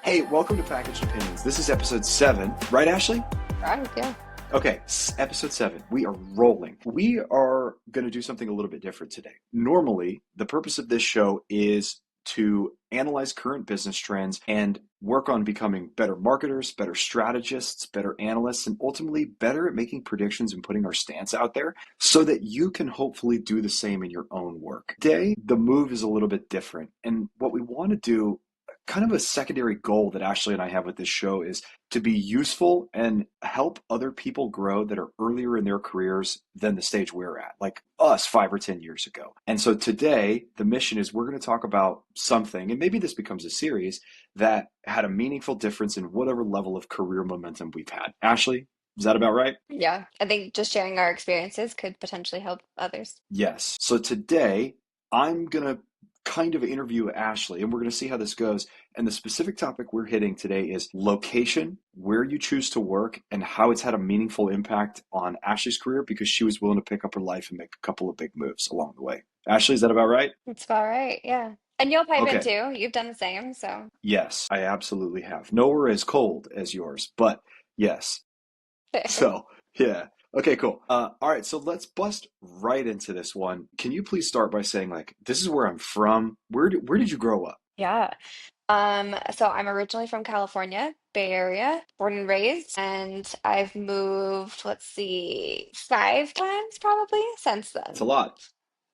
Hey, welcome to Packaged Opinions. This is episode 7, right, Ashley? Right, yeah. Okay, episode 7. We are rolling. We are going to do something a little bit different today. Normally, the purpose of this show is to analyze current business trends and work on becoming better marketers, better strategists, better analysts, and ultimately better at making predictions and putting our stance out there so that you can hopefully do the same in your own work. Today, the move is a little bit different. And what we want to do, kind of a secondary goal that Ashley and I have with this show, is to be useful and help other people grow that are earlier in their careers than the stage we're at, like us 5 or 10 years ago. And so today, the mission is we're going to talk about something, and maybe this becomes a series that had a meaningful difference in whatever level of career momentum we've had. Ashley, is that about right? Yeah, I think just sharing our experiences could potentially help others. Yes. So today, I'm going to kind of interview Ashley, and we're going to see how this goes. And the specific topic we're hitting today is location, where you choose to work, and how it's had a meaningful impact on Ashley's career because she was willing to pick up her life and make a couple of big moves along the way. Ashley, is that about right? That's about right, yeah. And you'll pipe in Okay. too. You've done the same, so Yes, I absolutely have. Nowhere as cold as yours, but yes. fair. So, yeah. Okay, cool. All right, so let's bust right into this one. Can you please start by saying, like, this is where I'm from? Where did you grow up? Yeah. So I'm originally from California, Bay Area, born and raised, and I've moved, let's see, 5 times probably since It's a then. lot.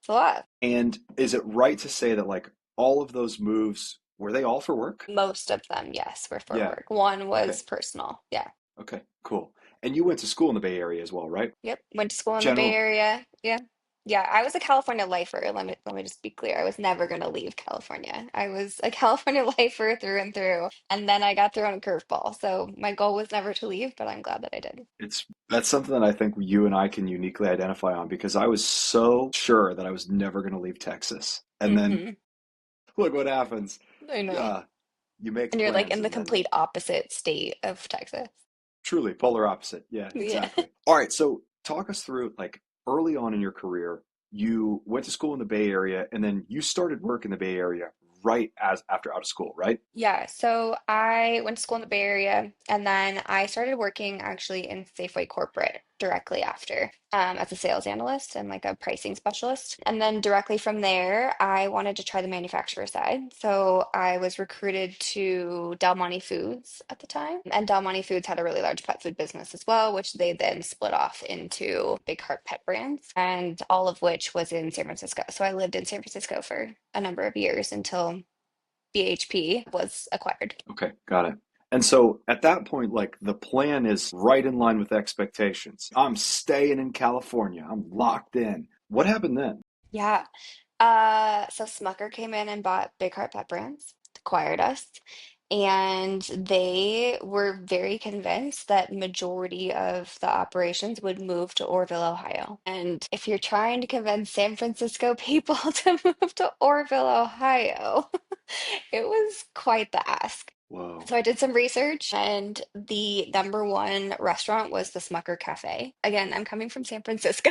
It's a lot. And is it right to say that, like, all of those moves, were they all for work? Most of them, yes, were for Yeah. work. One Okay. was personal. Yeah. Okay, cool. And you went to school in the Bay Area as well, right? Yep. Went to school in the Bay General. Area. Yeah. Yeah. I was a California lifer. Let me just be clear. I was never gonna leave California. I was a California lifer through and through. And then I got thrown a curveball. So my goal was never to leave, but I'm glad that I did. It's That's something that I think you and I can uniquely identify on because I was so sure that I was never going to leave Texas. And then Hmm. look what happens. I know. Uh, you make And you're like plans in the and then complete opposite state of Texas. truly polar opposite. Yeah, Yeah. exactly. All right, so talk us through, like, early on in your career, you went to school in the Bay Area and then you started work in the Bay Area right as after out of school, right? Yeah, so I went to school in the Bay Area and then I started working actually in Safeway corporate directly after as a sales analyst and like a pricing specialist. And then directly from there, I wanted to try the manufacturer side. So I was recruited to Del Monte Foods at the time. And Del Monte Foods had a really large pet food business as well, which they then split off into Big Heart Pet Brands, and all of which was in San Francisco. So I lived in San Francisco for a number of years until BHP was acquired. Okay, got it. And so at that point, like, the plan is right in line with expectations. I'm staying in California. I'm locked in. What happened then? Yeah. So Smucker came in and bought Big Heart Pet Brands, acquired us, and they were very convinced that majority of the operations would move to Orrville, Ohio. And if you're trying to convince San Francisco people to move to Orrville, Ohio, it was quite the ask. Whoa. So I did some research, and the number one restaurant was the Smucker Cafe. Again, I'm coming from San Francisco.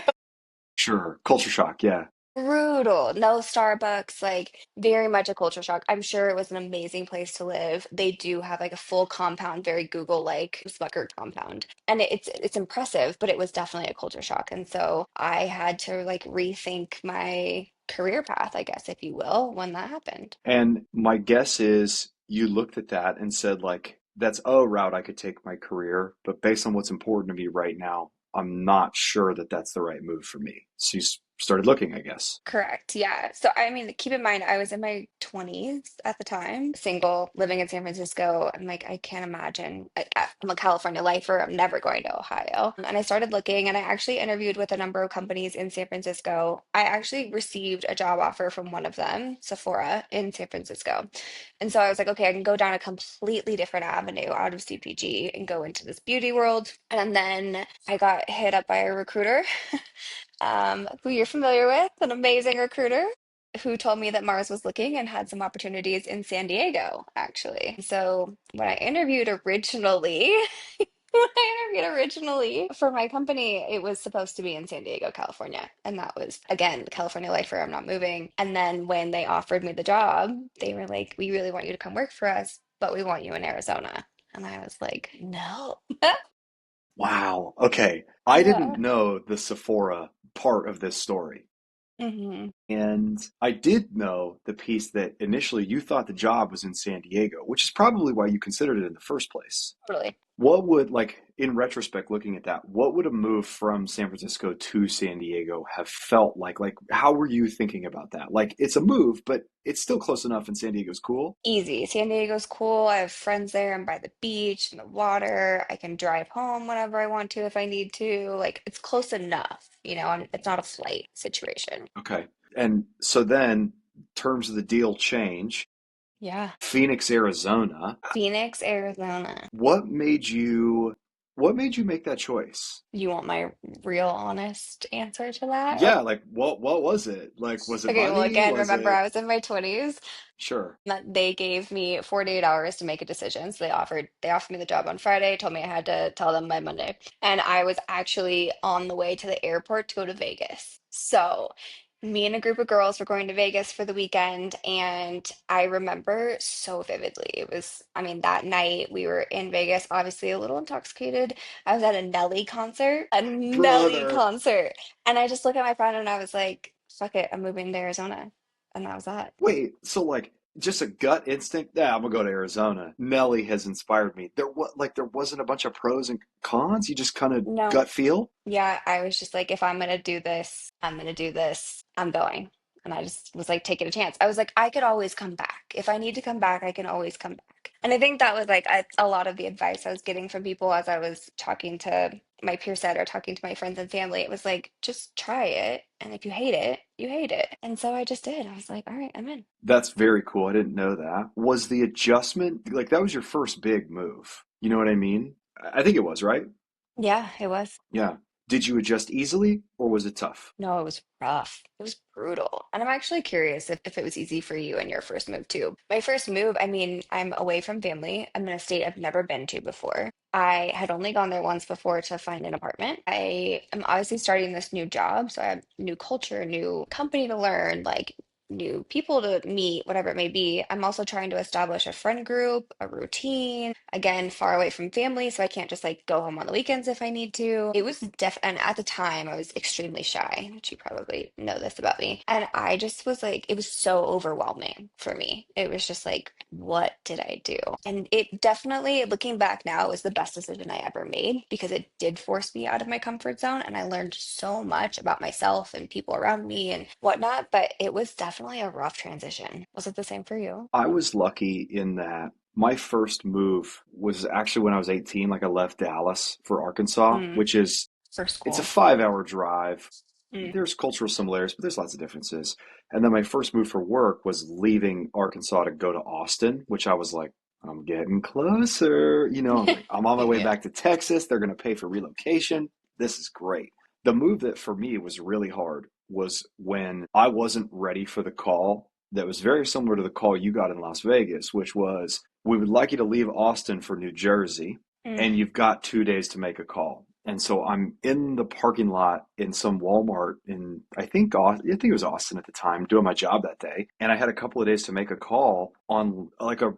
Sure. Culture shock. Yeah. Brutal. No Starbucks, like very much a culture shock. I'm sure it was an amazing place to live. They do have like a full compound, very Google-like Smucker compound. And it's impressive, but it was definitely a culture shock. And so I had to like rethink my career path, I guess, if you will, when that happened. And my guess is you looked at that and said, like, that's a route I could take my career, but based on what's important to me right now, I'm not sure that that's the right move for me. So you started looking, I guess. Correct. Yeah. So, I mean, keep in mind, I was in my 20s at the time, single, living in San Francisco. I'm like, I can't imagine. I'm a California lifer. I'm never going to Ohio. And I started looking, and I actually interviewed with a number of companies in San Francisco. I actually received a job offer from one of them, Sephora, in San Francisco. And so I was like, okay, I can go down a completely different avenue out of CPG and go into this beauty world. And then I got hit up by a recruiter who you're familiar with, an amazing recruiter who told me that Mars was looking and had some opportunities in San Diego, actually. So when I interviewed originally, when I interviewed originally for my company, it was supposed to be in San Diego, California. And that was, again, California lifer, I'm not moving. And then when they offered me the job, they were like, we really want you to come work for us, but we want you in Arizona. And I was like, no. Wow. Okay. I didn't Yeah. know the Sephora part of this story. Hmm. And I did know the piece that initially you thought the job was in San Diego, which is probably why you considered it in the first place. Totally. What would, like, in retrospect, looking at that, what would a move from San Francisco to San Diego have felt like? Like, how were you thinking about that? Like, it's a move, but it's still close enough and San Diego's cool. Easy. San Diego's cool. I have friends there. I'm by the beach and the water. I can drive home whenever I want to if I need to. Like, it's close enough, and it's not a flight situation. Okay. And so then terms of the deal change. Yeah. Phoenix, Arizona. Phoenix, Arizona. What made you what made you make that choice? You want my real honest answer to that? Yeah, like what was it? Like was it Okay, well, money? again, Was remember it I was in my 20s. sure. That they gave me 48 hours to make a decision. So they offered me the job on Friday, told me I had to tell them by Monday. And I was actually on the way to the airport to go to Vegas. So me and a group of girls were going to Vegas for the weekend, and I remember so vividly. It was, I mean, that night we were in Vegas, obviously a little intoxicated. I was at a Nelly Brother. concert. And I just looked at my friend and I was like, fuck it, I'm moving to Arizona. And that was that. Wait, so like just a gut instinct? Yeah, I'm gonna go to Arizona. Nelly has inspired me. There wasn't a bunch of pros and cons. You just kind of No. gut feel. Yeah, I was just like, if I'm gonna do this, I'm gonna do this. I'm going. And I just was like taking a chance. I was like, I could always come back. If I need to come back, I can always come back. And I think that was like a lot of the advice I was getting from people as I was talking to my peer set or talking to my friends and family. It was like, just try it. And if you hate it, you hate it. And so I just did. I was like, all right, I'm in. That's very cool. I didn't know that. Was the adjustment like that was your first big move? You know what I mean? I think it was, right? Yeah, it was. Yeah. Did you adjust easily or was it tough? No, it was rough. It was brutal. And I'm actually curious if it was easy for you in your first move too. My first move, I mean, I'm away from family. I'm in a state I've never been to before. I had only gone there once before to find an apartment. I am obviously starting this new job, so I have new culture, new company to learn, like new people to meet, whatever it may be. I'm also trying to establish a friend group, a routine, again, far away from family, so I can't just like go home on the weekends if I need to. It was and at the time I was extremely shy, which you probably know this about me. And I just was like, it was so overwhelming for me. It was just like, what did I do? And it definitely, looking back now, was the best decision I ever made because it did force me out of my comfort zone and I learned so much about myself and people around me and whatnot. But it was definitely a rough transition. Was it the same for you? I was lucky in that my first move was actually when I was 18. Like I left Dallas for Arkansas, Mm, which is for it's a school. 5 hour drive. Mm. There's cultural similarities, but there's lots of differences. And then my first move for work was leaving Arkansas to go to Austin, which I was like, I'm getting closer. I'm like, I'm on my way Yeah. back to Texas. They're going to pay for relocation. This is great. The move that for me was really hard was when I wasn't ready for the call that was very similar to the call you got in Las Vegas, which was we would like you to leave Austin for New Jersey, Mm, and you've got 2 days to make a call. And so I'm in the parking lot in some Walmart in I think it was Austin at the time, doing my job that day, and I had a couple of days to make a call on like a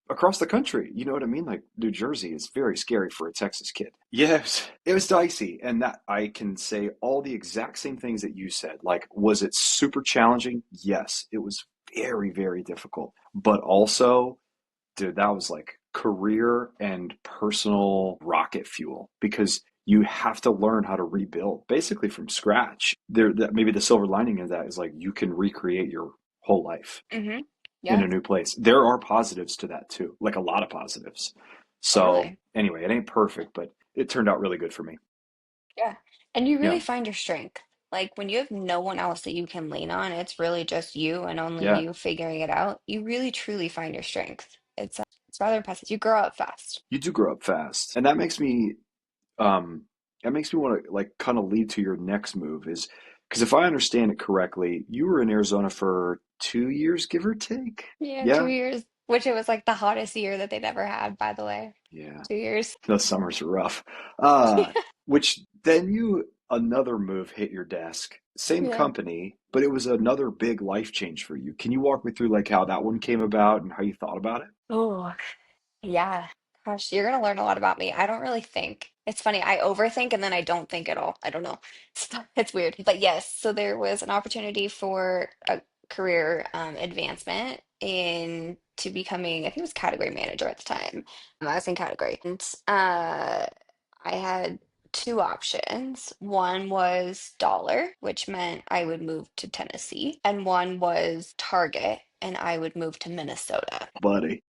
across the country. You know what I mean? Like New Jersey is very scary for a Texas kid. Yes, it was dicey, and that I can say all the exact same things that you said. Like, was it super challenging? Yes, it was very, very difficult, but also dude, that was like career and personal rocket fuel because you have to learn how to rebuild basically from scratch. That maybe the silver lining of that is like you can recreate your whole life hmm. in Yeah, a new place. There are positives to that too, like a lot of positives. So totally. anyway, it ain't perfect, but it turned out really good for me. Yeah. And you Yeah. really find your strength. Like when you have no one else that you can lean on, it's really just you and only Yeah. you figuring it out. You really truly find your strength. It's rather impressive. You grow up fast. You do grow up fast. And um that makes me want to like kind of lead to your next move is because if I understand it correctly, you were in Arizona for 2 years, give or take. Yeah, two Yeah, years, which it was like the hottest year that they'd ever had, by the way. yeah. 2 years. Those summers are rough. Uh, which then another move hit your desk. Same Yeah. company, but it was another big life change for you. Can you walk me through like how that one came about and how you thought about it? Oh. Yeah. Gosh, you're gonna learn a lot about me. I don't really think. It's funny, I overthink and then I don't think at all. I don't know. It's weird. But yes, so there was an opportunity for a career advancement in to becoming, I think it was category manager at the time. I was in category. And I had two options. One was dollar, which meant I would move to Tennessee, and one was Target, and I would move to Minnesota. Buddy.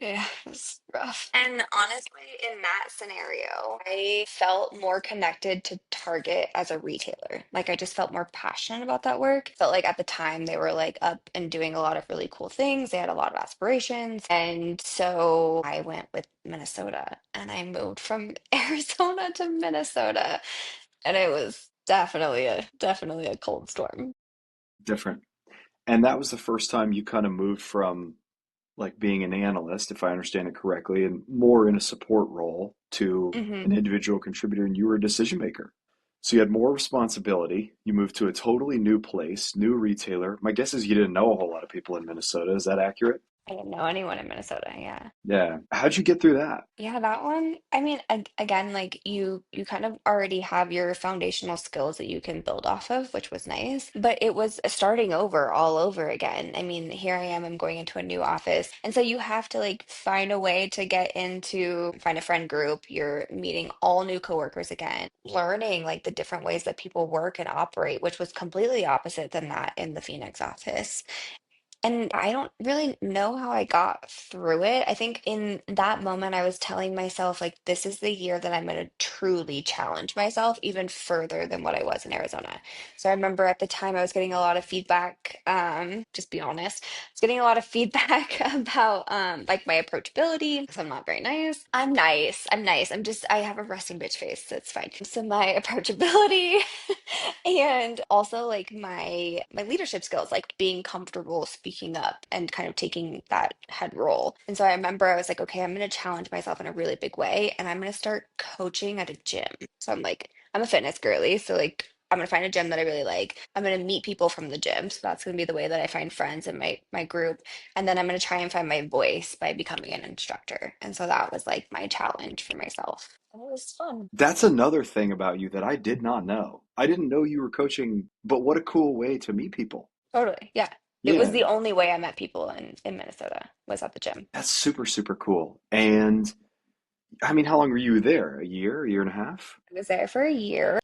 Yeah, it was rough. And honestly, in that scenario, I felt more connected to Target as a retailer. Like I just felt more passionate about that work. Felt like at the time they were like up and doing a lot of really cool things. They had a lot of aspirations. And so I went with Minnesota and I moved from Arizona to Minnesota. And it was definitely a cold storm. Different. And that was the first time you kind of moved from like being an analyst, if I understand it correctly, and more in a support role to Hmm. an individual contributor, and you were a decision maker. So you had more responsibility. You moved to a totally new place, new retailer. My guess is you didn't know a whole lot of people in Minnesota. Is that accurate? I didn't know anyone in Minnesota. Yeah. Yeah. How'd you get through that? Yeah, that one. I mean, again, like you kind of already have your foundational skills that you can build off of, which was nice. But it was starting over all over again. I mean, here I am, I'm going into a new office. And so you have to like find a way to get into, find a friend group. You're meeting all new coworkers again, learning like the different ways that people work and operate, which was completely opposite than that in the Phoenix office. And I don't really know how I got through it. I think in that moment, I was telling myself, like, this is the year that I'm going to truly challenge myself even further than what I was in Arizona. So I remember at the time I was getting a lot of feedback, just be honest, I was getting a lot of feedback about like my approachability because I'm not very nice. I'm nice. I'm nice. I have a resting bitch face. So it's fine. So my approachability and also like my leadership skills, like being comfortable speaking up and kind of taking that head role. And so I remember I was like, okay, I'm going to challenge myself in a really big way and I'm going to start coaching at a gym. So I'm like, I'm a fitness girly, so like I'm going to find a gym that I really like. I'm going to meet people from the gym. So that's going to be the way that I find friends in my group. And then I'm going to try and find my voice by becoming an instructor. And so that was like my challenge for myself. It was fun. That's another thing about you that I did not know. I didn't know you were coaching, but what a cool way to meet people. Totally. Yeah. It was the Yeah, only way I met people in Minnesota was at the gym. that's super, super cool. And I mean, how long were you there? A year and a half? I was there for a year,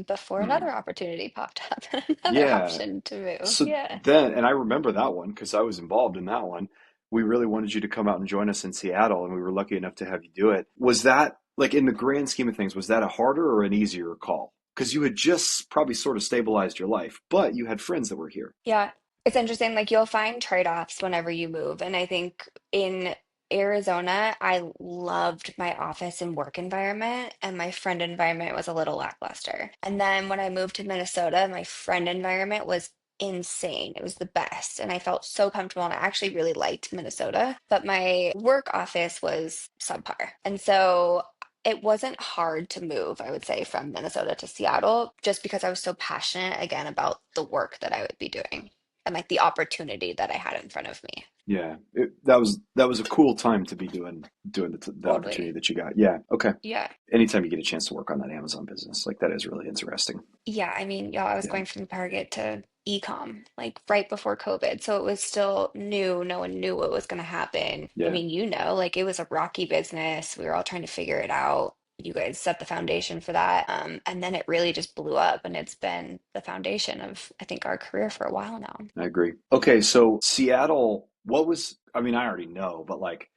before Hmm. another opportunity popped up, another Yeah. option to move. So Yeah. then, and I remember that one because I was involved in that one. We really wanted you to come out and join us in Seattle, and we were lucky enough to have you do it. Was that, like, in the grand scheme of things, was that a harder or an easier call? Because you had just probably sort of stabilized your life, but you had friends that were here. Yeah, it's interesting. Like you'll find trade-offs whenever you move. And I think in Arizona, I loved my office and work environment, and my friend environment was a little lackluster. And then when I moved to Minnesota, my friend environment was insane. It was the best. And I felt so comfortable. And I actually really liked Minnesota, but my work office was subpar. And so it wasn't hard to move, I would say, from Minnesota to Seattle, just because I was so passionate again about the work that I would be doing and like the opportunity that I had in front of me. Yeah, that was a cool time to be doing the opportunity Totally. that you got. Yeah, okay. Yeah. Anytime you get a chance to work on that Amazon business, like that is really interesting. Yeah. I mean, y'all, I was Yeah, going from Target to e-com like right before COVID. So it was still new. No one knew what was going to happen. I yeah, mean, like it was a rocky business. We were all trying to figure it out. You guys set the foundation for that. And then it really just blew up and it's been the foundation of, I think, our career for a while now. I agree. Okay, so Seattle, what was, I mean, I already know, but like,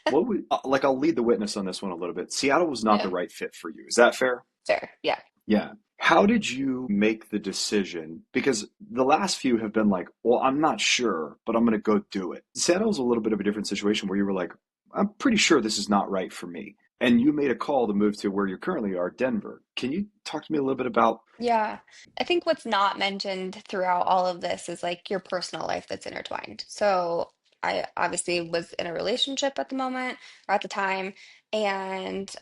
what would, like, I'll lead the witness on this one a little bit. Seattle was not the Yeah. right fit for you. Is that fair? Fair. Yeah. Yeah. How did you make the decision? Because the last few have been like, well, I'm not sure, but I'm going to go do it. Seattle's a little bit of a different situation where you were like, I'm pretty sure this is not right for me. And you made a call to move to where you currently are, Denver. Can you talk to me a little bit about, Yeah. I think what's not mentioned throughout all of this is like your personal life that's intertwined. So I obviously was in a relationship at the moment or at the time, and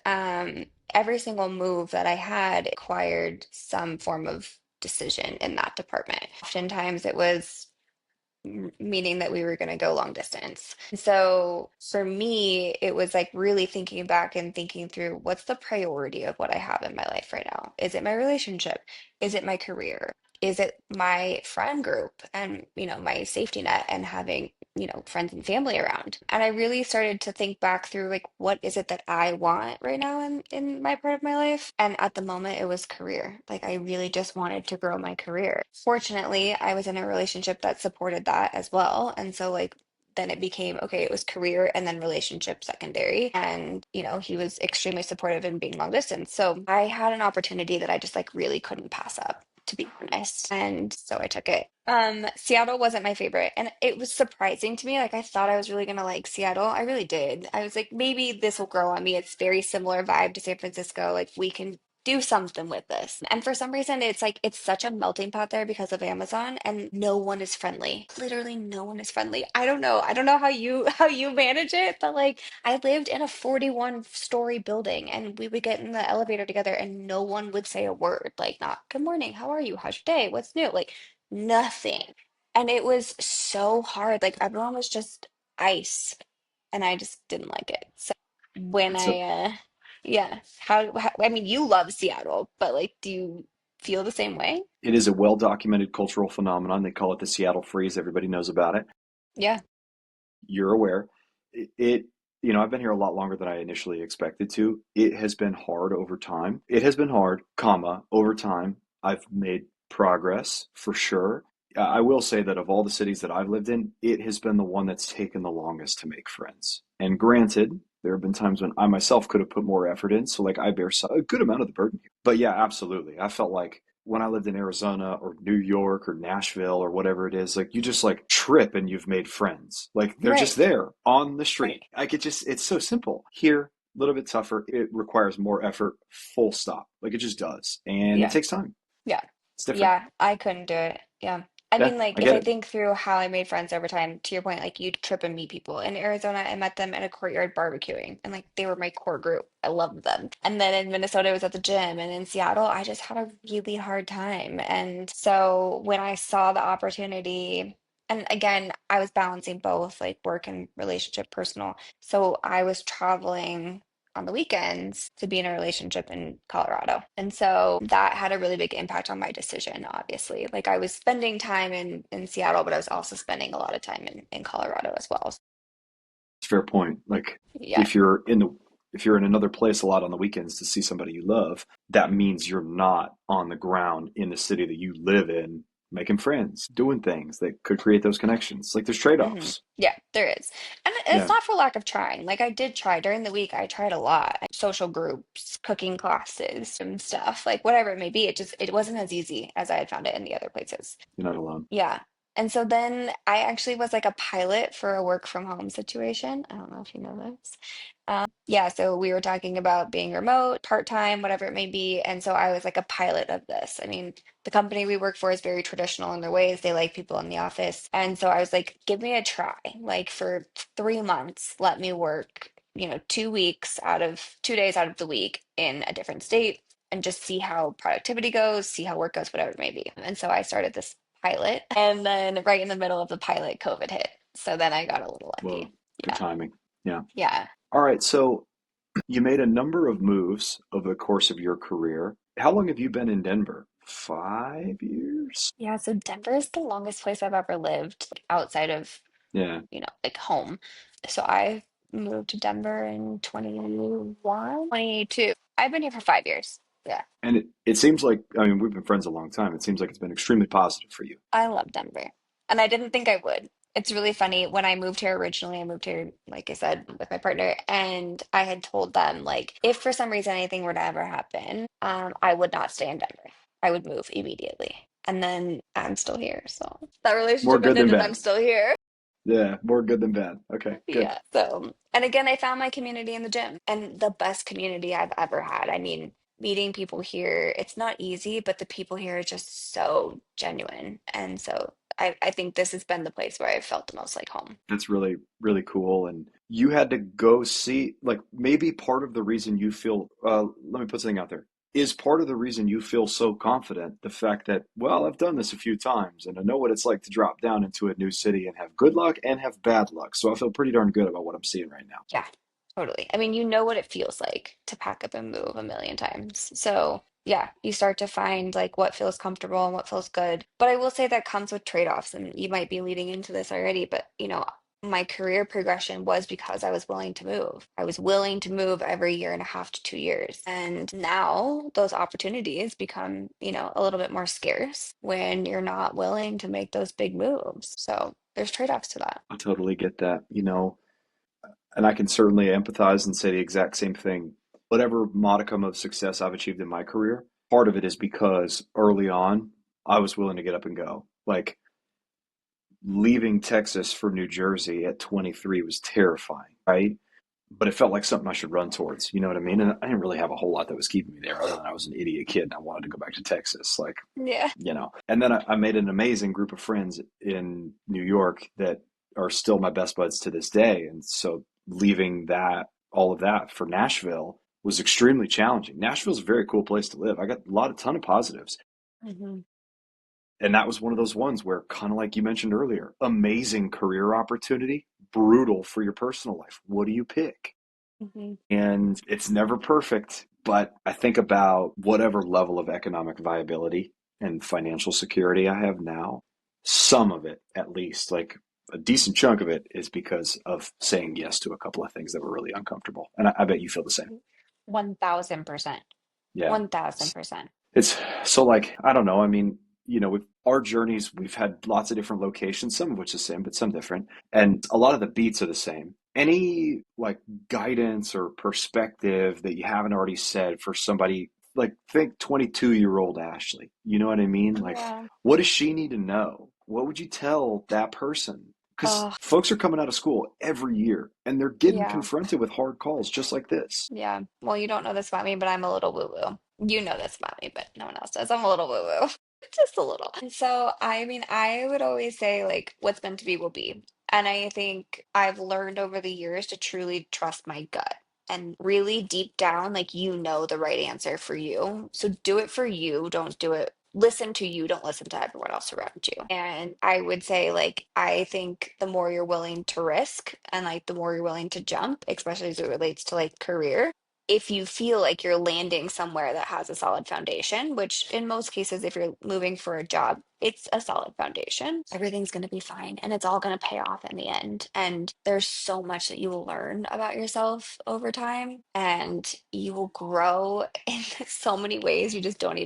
every single move that I had required some form of decision in that department. Oftentimes it was meaning that we were going to go long distance. So for me, it was like really thinking back and thinking through what's the priority of what I have in my life right now? Is it my relationship? Is it my career? Is it my friend group and, my safety net and having, friends and family around? And I really started to think back through like, what is it that I want right now in my part of my life? And at the moment, it was career. Like, I really just wanted to grow my career. Fortunately, I was in a relationship that supported that as well. And so, like, then it became okay, it was career and then relationship secondary. And, he was extremely supportive in being long distance. So I had an opportunity that I just like really couldn't pass up, to be honest. And so I took it. Seattle wasn't my favorite, and it was surprising to me. Like, I thought I was really gonna like Seattle. I really did. I was like, maybe this will grow on me. It's very similar vibe to San Francisco. Like, we can do something with this. And for some reason, it's like it's such a melting pot there because of Amazon, and no one is friendly. Literally, no one is friendly. I don't know. I don't know how you how you manage it, but like I lived in a 41-story building and we would get in the elevator together and no one would say a word. Like, not good morning, how are you? How's your day? What's new? Like nothing. And it was so hard. Like everyone was just ice and I just didn't like it. So when It's a yeah, how I mean, you love Seattle, but like, do you feel the same way? it is a well documented cultural phenomenon. They call it the Seattle freeze. Everybody knows about it. Yeah. You're aware. It I've been here a lot longer than I initially expected to. It has been hard over time. It has been hard, comma, over time. I've made progress for sure. I will say that of all the cities that I've lived in, it has been the one that's taken the longest to make friends. And granted, there have been times when I myself could have put more effort in, so like I bear a good amount of the burden here. But yeah, absolutely. I felt like when I lived in Arizona or New York or Nashville or whatever it is, like you just like trip and you've made friends. Like they're just Right. there on the Right. street. It's so simple. Here, a little bit tougher. It requires more effort, full stop. Like it just does. And it Yeah. takes time. Yeah. It's different. Yeah, I couldn't do it. Yeah. I Yeah, mean, like, I if get I it. think through how I made friends over time, to your point, like, you'd trip and meet people. In Arizona, I met them at a courtyard barbecuing, and like, they were my core group. I loved them. And then in Minnesota, I was at the gym, and in Seattle, I just had a really hard time. And so when I saw the opportunity, and again, I was balancing both, like, work and relationship, personal. So I was traveling on the weekends to be in a relationship in Colorado. And so that had a really big impact on my decision, obviously. Like I was spending time in Seattle, but I was also spending a lot of time in Colorado as well. It's a fair point. Like Yeah. if you're in the if you're in another place a lot on the weekends to see somebody you love, that means you're not on the ground in the city that you live in, making friends, doing things that could create those connections. Like there's trade-offs. Yeah, there is. And it's Yeah, not for lack of trying. Like I did try during the week, I tried a lot. Social groups, cooking classes, and stuff, like whatever it may be. It wasn't as easy as I had found it in the other places. you're not alone. Yeah. And so then I actually was like a pilot for a work from home situation. I don't know if you know this. Yeah, so we were talking about being remote, part-time, whatever it may be. And so I was like a pilot of this. I mean, the company we work for is very traditional in their ways. They like people in the office. And so I was like, give me a try. Like for 3 months, let me work, 2 weeks out of 2 days out of the week in a different state and just see how productivity goes, see how work goes, whatever it may be. And so I started this pilot. And then right in the middle of the pilot, COVID hit. So then I got a little Whoa, lucky. good Yeah. timing. Yeah. Yeah. All right. So you made a number of moves over the course of your career. How long have you been in Denver? 5 years? Yeah, so Denver is the longest place I've ever lived like, outside of, Yeah. like home. So I moved to Denver in 21, 22. I've been here for 5 years. Yeah, And it seems like, I mean, we've been friends a long time. It seems like it's been extremely positive for you. I love Denver. And I didn't think I would. It's really funny. When I moved here originally, I moved here, like I said, with my partner, and I had told them, like, if for some reason anything were to ever happen, I would not stay in Denver. I would move immediately. And then I'm still here. So that More relationship good than ended and I'm bad. still here. Yeah, more good than bad. Okay, good. Yeah. So, and again, I found my community in the gym and the best community I've ever had. I mean, meeting people here, it's not easy, but the people here are just so genuine. And so I think this has been the place where I've felt the most like home. That's really, really cool. And you had to go see, like, maybe part of the reason you feel, let me put something out there. Is part of the reason you feel so confident the fact that, well, I've done this a few times and I know what it's like to drop down into a new city and have good luck and have bad luck. So I feel pretty darn good about what I'm seeing right now. Yeah, totally. I mean, you know what it feels like to pack up and move a million times. So, yeah, you start to find like what feels comfortable and what feels good. But I will say that comes with trade-offs, and you might be leading into this already, but my career progression was because I was willing to move. I was willing to move every year and a half to 2 years. And now those opportunities become, a little bit more scarce when you're not willing to make those big moves. So there's trade-offs to that. I totally get that, and I can certainly empathize and say the exact same thing. Whatever modicum of success I've achieved in my career, part of it is because early on, I was willing to get up and go. Like leaving Texas for New Jersey at 23 was terrifying, right? But it felt like something I should run towards. You know what I mean? And I didn't really have a whole lot that was keeping me there other than I was an idiot kid and I wanted to go back to Texas. Like, Yeah. And then I made an amazing group of friends in New York that are still my best buds to this day. And so leaving all of that for Nashville was extremely challenging. Nashville's a very cool place to live. I got ton of positives. Hmm. And that was one of those ones where, kind of like you mentioned earlier, amazing career opportunity, brutal for your personal life. What do you pick? Hmm. And it's never perfect, but I think about whatever level of economic viability and financial security I have now, some of it, at least, like a decent chunk of it, is because of saying yes to a couple of things that were really uncomfortable. And I bet you feel the same. 1000%. Yeah. 1000%. It's so like, I don't know. I mean, with our journeys, we've had lots of different locations, some of which the same, but some different. And a lot of the beats are the same. Any like guidance or perspective that you haven't already said for somebody like think 22-year-old Ashley. You know what I mean? Like, Yeah. what does she need to know? What would you tell that person? Because Oh, folks are coming out of school every year and they're getting yeah. confronted with hard calls just like this. Yeah. Well, you don't know this about me, but I'm a little woo-woo. You know this about me, but no one else does. I'm a little woo-woo. Just a little. And so, I mean, I would always say, like, what's meant to be will be. And I think I've learned over the years to truly trust my gut. And really deep down, like, the right answer for you. So do it for you. Don't do it. Listen to you. Don't listen to everyone else around you. And I would say, like, I think the more you're willing to risk and, like, the more you're willing to jump, especially as it relates to, like, career, if you feel like you're landing somewhere that has a solid foundation, which in most cases, if you're moving for a job, it's a solid foundation, everything's going to be fine and it's all going to pay off in the end. And there's so much that you will learn about yourself over time and you will grow in so many ways you can't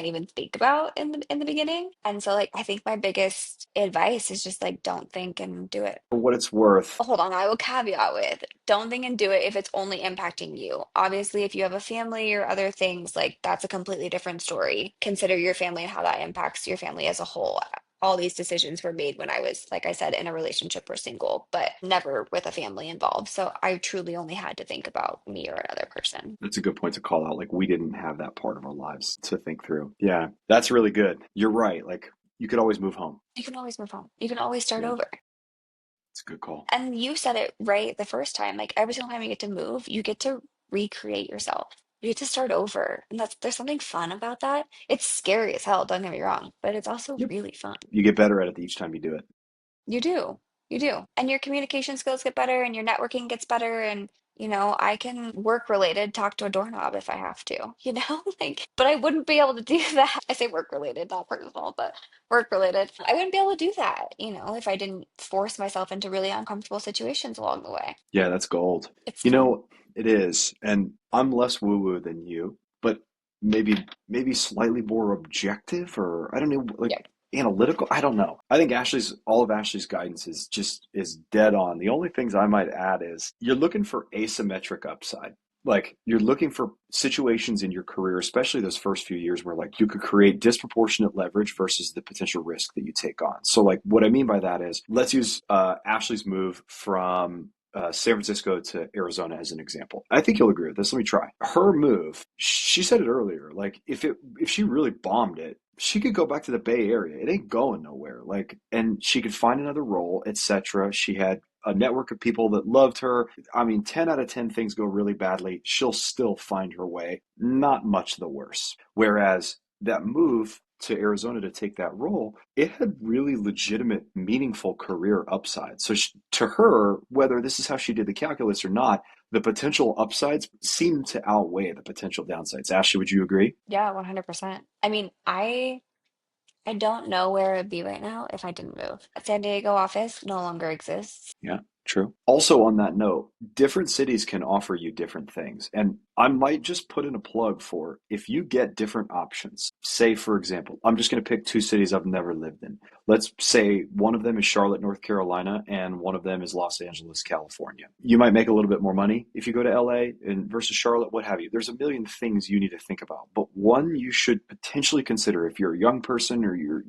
even think about in the beginning. And so like I think my biggest advice is just like don't think and do it. For what it's worth, Hold on, I will caveat with don't think and do it if it's only impacting you. Obviously, if you have a family or other things, like that's a completely different story. Consider your family and how that impacts your family as a whole. All these decisions were made when I was, like I said, in a relationship or single, but never with a family involved. So I truly only had to think about me or another person. that's a good point to call out. Like, we didn't have that part of our lives to think through. Yeah, that's really good. You're right. Like, you could always move home. You can always move on. You can always start Yeah, over. it's a good call. And you said it right the first time. Like every single time you get to move, you get to recreate yourself. You get to start over. And there's something fun about that. It's scary as hell, don't get me wrong, but it's also Yep. really fun. You get better at it each time you do it. You do. You do. And your communication skills get better and your networking gets better. And, I can work related, talk to a doorknob if I have to, like, but I wouldn't be able to do that. I say work related, not personal, but work related. I wouldn't be able to do that, if I didn't force myself into really uncomfortable situations along the way. Yeah, that's gold. It's You fun. know, it is. And I'm less woo-woo than you, but maybe slightly more objective or I don't know, like Yeah. analytical. I don't know. I think all of Ashley's guidance is dead on. The only things I might add is you're looking for asymmetric upside. Like you're looking for situations in your career, especially those first few years where like you could create disproportionate leverage versus the potential risk that you take on. So like what I mean by that is let's use Ashley's move from San Francisco to Arizona as an example. I think you'll agree with this. Let me try. Her move, she said it earlier, like if she really bombed it, she could go back to the Bay Area. It ain't going nowhere. Like and she could find another role, etc. She had a network of people that loved her. I mean, 10 out of 10 things go really badly. She'll still find her way. Not much the worse. Whereas that move to Arizona to take that role, it had really legitimate, meaningful career upside. So to her, whether this is how she did the calculus or not, the potential upsides seem to outweigh the potential downsides. Ashley, would you agree? Yeah, 100%. I mean, I don't know where I'd be right now if I didn't move. San Diego office no longer exists. Yeah, true. Also, on that note, different cities can offer you different things. And I might just put in a plug for if you get different options. Say, for example, I'm just going to pick two cities I've never lived in. Let's say one of them is Charlotte, North Carolina, and one of them is Los Angeles, California. You might make a little bit more money if you go to LA and versus Charlotte, what have you. There's a million things you need to think about. But one you should potentially consider if you're a young person or you're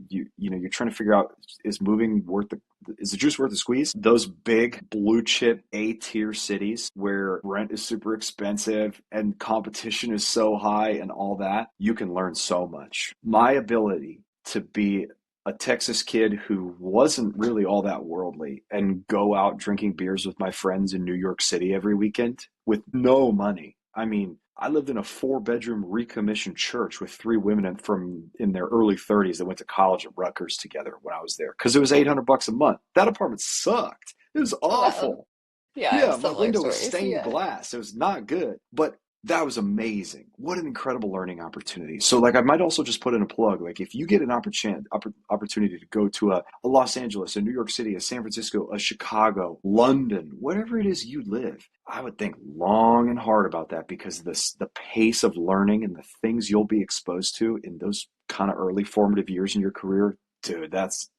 trying to figure out is the juice worth the squeeze? Those big blue chip A tier cities where rent is super expensive and competition is so high and all that, you can learn so much. My ability to be a Texas kid who wasn't really all that worldly and go out drinking beers with my friends in New York City every weekend with no money. I mean, I lived in a four-bedroom recommissioned church with three women from in their early 30s that went to college at Rutgers together when I was there because it was $800 a month. That apartment sucked. It was Oh, wow. awful. Yeah, I have Yeah, my similar window was stories. stained Yeah. glass. It was not good, but that was amazing. What an incredible learning opportunity. So, like, I might also just put in a plug. Like, if you get an opportunity to go to a Los Angeles, a New York City, a San Francisco, a Chicago, London, whatever it is you live, I would think long and hard about that because the pace of learning and the things you'll be exposed to in those kind of early formative years in your career, dude,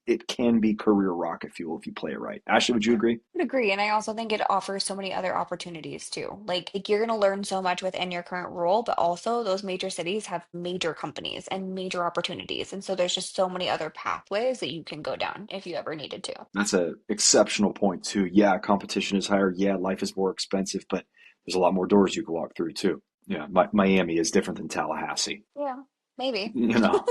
it can be career rocket fuel if you play it right. Ashley, would you agree? Would agree. And I also think it offers so many other opportunities too. Like you're going to learn so much within your current role, but also those major cities have major companies and major opportunities. And so there's just so many other pathways that you can go down if you ever needed to. That's an exceptional point too. Yeah, competition is higher. Yeah, life is more expensive, but there's a lot more doors you can walk through too. Yeah, Miami is different than Tallahassee. Yeah, maybe. You know,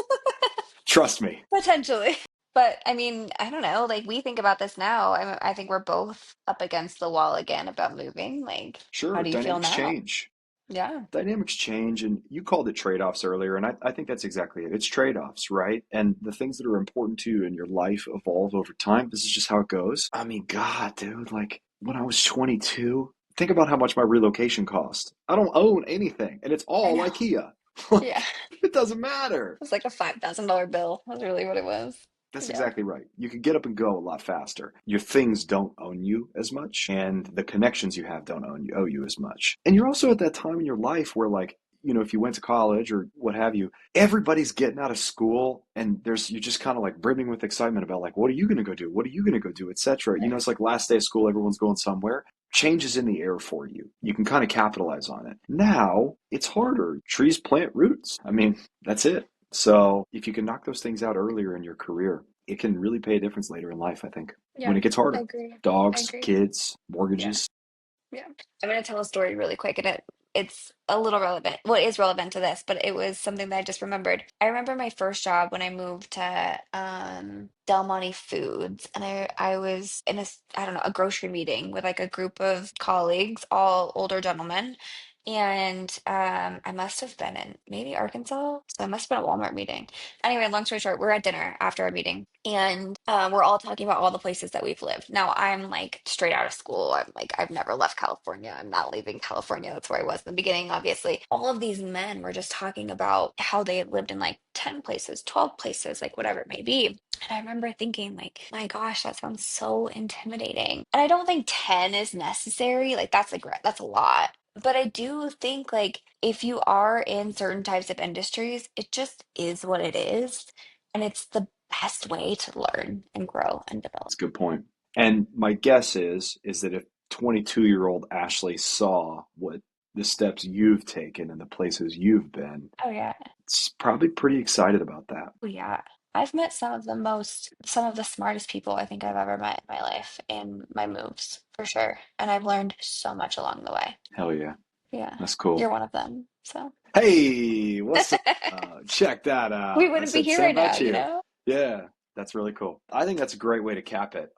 trust me. Potentially. But I mean, I don't know. Like we think about this now. I think we're both up against the wall again about moving. Like, how Sure, do you feel dynamics now? change. Yeah. Dynamics change, and you called it trade-offs earlier, and I think that's exactly it. It's trade-offs, right? And the things that are important to you in your life evolve over time. This is just how it goes. I mean, God, dude, like when I was 22, think about how much my relocation cost. I don't own anything, and it's I all know. IKEA. Yeah. Like, it doesn't It matter. was like a $5,000 bill. That's really what it was. That's Yeah. exactly right. You can get up and go a lot faster. Your things don't own you as much, and the connections you have don't owe you as much. And you're also at that time in your life where, like, if you went to college or what have you, everybody's getting out of school, and you're just kind of like brimming with excitement about like, what are you going to go do? What are you going to go do, etc. Right. It's like last day of school, everyone's going somewhere. Change is in the air for you. You can kind of capitalize on it. Now it's harder. Trees plant roots. I mean, that's it. So if you can knock those things out earlier in your career, it can really pay a difference later in life, I think, when Yeah. it gets I harder. agree. I Dogs, agree. kids, Yeah. mortgages. Yeah. I'm going to tell a story really quick, and it's a little relevant. Well, it is relevant to this, but it was something that I just remembered. I remember my first job when I moved to Del Monte Foods, and I was in I don't know, a grocery meeting with like a group of colleagues, all older gentlemen. And I must have been in maybe Arkansas. So I must have been at a Walmart meeting. Anyway, long story short, we're at dinner after our meeting, and we're all talking about all the places that we've lived. Now, I'm like straight out of school. I'm like, I've never left California. I'm not leaving California. That's where I was in the beginning, obviously. All of these men were just talking about how they had lived in like 10 places, 12 places, like whatever it may be. And I remember thinking, like, my gosh, that sounds so intimidating. And I don't think 10 is necessary. Like, that's a lot. But I do think, like, if you are in certain types of industries, it just is what it is. And it's the best way to learn and grow and develop. That's a good point. And my guess is that if 22-year-old Ashley saw what the steps you've taken and the places you've been, Oh, yeah. it's probably pretty excited about that. Oh, yeah. I've met some of the smartest people I think I've ever met in my life in my moves, for sure. And I've learned so much along the way. Hell yeah. Yeah. That's cool. You're one of them. So Hey, what's up? Check that we out. I wouldn't be said, here "Say right now, about you you." know? Yeah, that's really cool. I think that's a great way to cap it.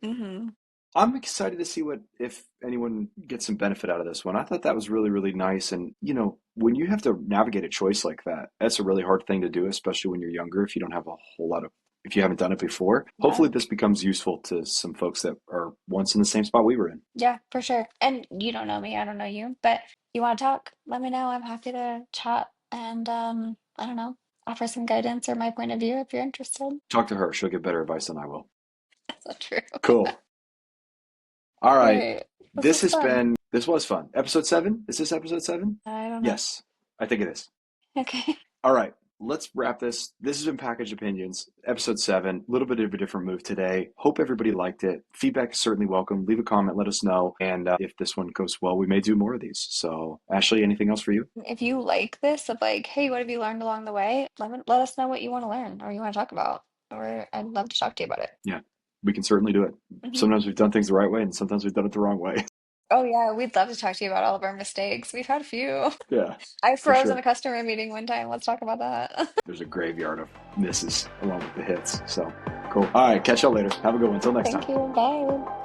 Hmm. I'm excited to see what if anyone gets some benefit out of this one. I thought that was really, really nice. And when you have to navigate a choice like that, that's a really hard thing to do, especially when you're younger, if you don't have a whole lot of if you haven't done it before. Yeah. Hopefully this becomes useful to some folks that are once in the same spot we were in. Yeah, for sure. And you don't know me, I don't know you, but you want to talk, let me know. I'm happy to chat and I don't know, offer some guidance or my point of view if you're interested. Talk to her. She'll get better advice than I will. That's not true. Cool. All All right. right. This was fun. This was fun. Episode 7? Is this episode 7? I don't know. Yes, I think it is. Okay. All right, let's wrap this. This has been Package Opinions, episode 7. A little bit of a different move today. Hope everybody liked it. Feedback is certainly welcome. Leave a comment, let us know. And if this one goes well, we may do more of these. So, Ashley, anything else for you? If you like this of like, hey, what have you learned along the way? Let us know what you want to learn or you want to talk about. Or I'd love to talk to you about it. Yeah, we can certainly do it. Hmm. Sometimes we've done things the right way, and sometimes we've done it the wrong way. Oh yeah, we'd love to talk to you about all of our mistakes. We've had a few. Yeah, I for froze in sure. a customer meeting one time. Let's talk about that. There's a graveyard of misses along with the hits. So, cool. All right, catch y'all later. Have a good one. Until next Thank time. you. Bye.